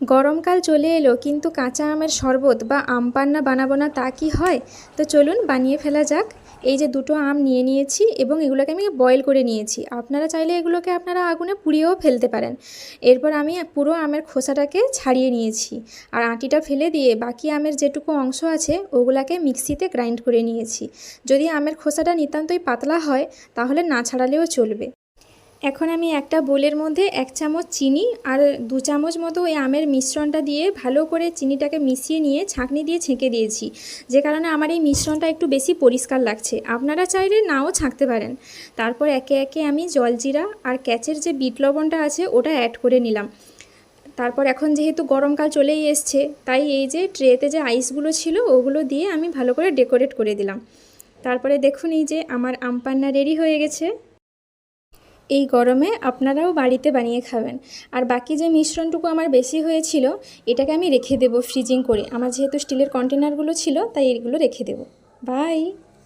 গরমকাল চলে এলো কিন্তু কাঁচা আমের শরবত বা আম পান্না বানাবো না তা কি হয়? তো চলুন বানিয়ে ফেলা যাক। এই যে দুটো আম নিয়ে নিয়েছি এবং এগুলোকে আমি বয়েল করে নিয়েছি। আপনারা চাইলে এগুলোকে আপনারা আগুনে পুড়িয়েও ফেলতে পারেন। এরপর আমি পুরো আমের খোসাটাকে ছাড়িয়ে নিয়েছি আর আটিটা ফেলে দিয়ে বাকি আমের যেটুকু অংশ আছে ওগুলাকে মিক্সিতে গ্রাইন্ড করে নিয়েছি। যদি আমের খোসাটা নিতান্তই পাতলা হয় তাহলে না ছাড়ালেও চলবে। এখন আমি একটা বোলের মধ্যে 1 চামচ চিনি আর 2 চামচ মতো ওই আমের মিশ্রণটা দিয়ে ভালো করে চিনিটাকে মিশিয়ে নিয়ে ছাঁকনি দিয়ে ছেঁকে দিয়েছি, যে কারণে আমার এই মিশ্রণটা একটু বেশি পরিষ্কার লাগছে। আপনারা চাইলে নাও ছাঁকতে পারেন। তারপর একে একে আমি জলজিরা আর ক্যাচের যে বিট লবণটা আছে ওটা অ্যাড করে নিলাম। তারপর এখন যেহেতু গরমকাল চলেই এসছে তাই এই যে ট্রেতে যে আইসগুলো ছিল ওগুলো দিয়ে আমি ভালো করে ডেকোরেট করে দিলাম। তারপরে দেখুন এই যে আমার আম পান্না রেডি হয়ে গেছে। এই গরমে আপনারাও বাড়িতে বানিয়ে খাবেন। আর বাকি যে মিশ্রণটুকু আমার বেশি হয়েছিল এটাকে আমি রেখে দেবো ফ্রিজিং করে। আমার যেহেতু স্টিলের কন্টেনারগুলো ছিল তাই এগুলো রেখে দেবো। বাই।